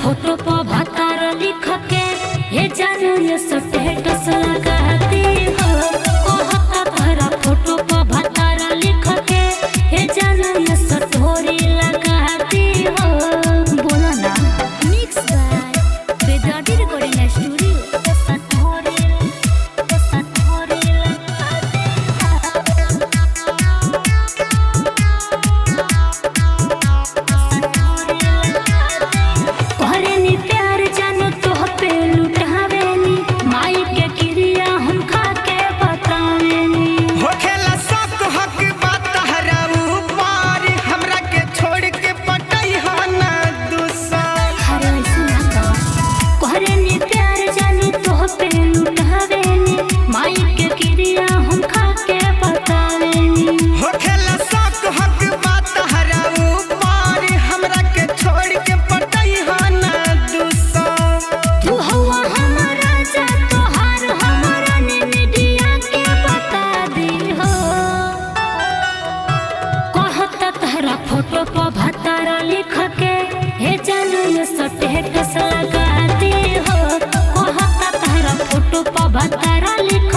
Photo पर भतार लिख के हे जानू ये स्टेटस लगाती हो। कहता तहरा फोटो पर भतार लिख के हे जानू ये स्टोरी लगाती हो। बोला ना मिक्स बाय बेदाडी रिकॉर्डिंग स्टूडियो। फोटो पर भतार लिख के हे जानू ये स्टेटस लगाती हो। कहता तहरा फोटो पर भतार लिख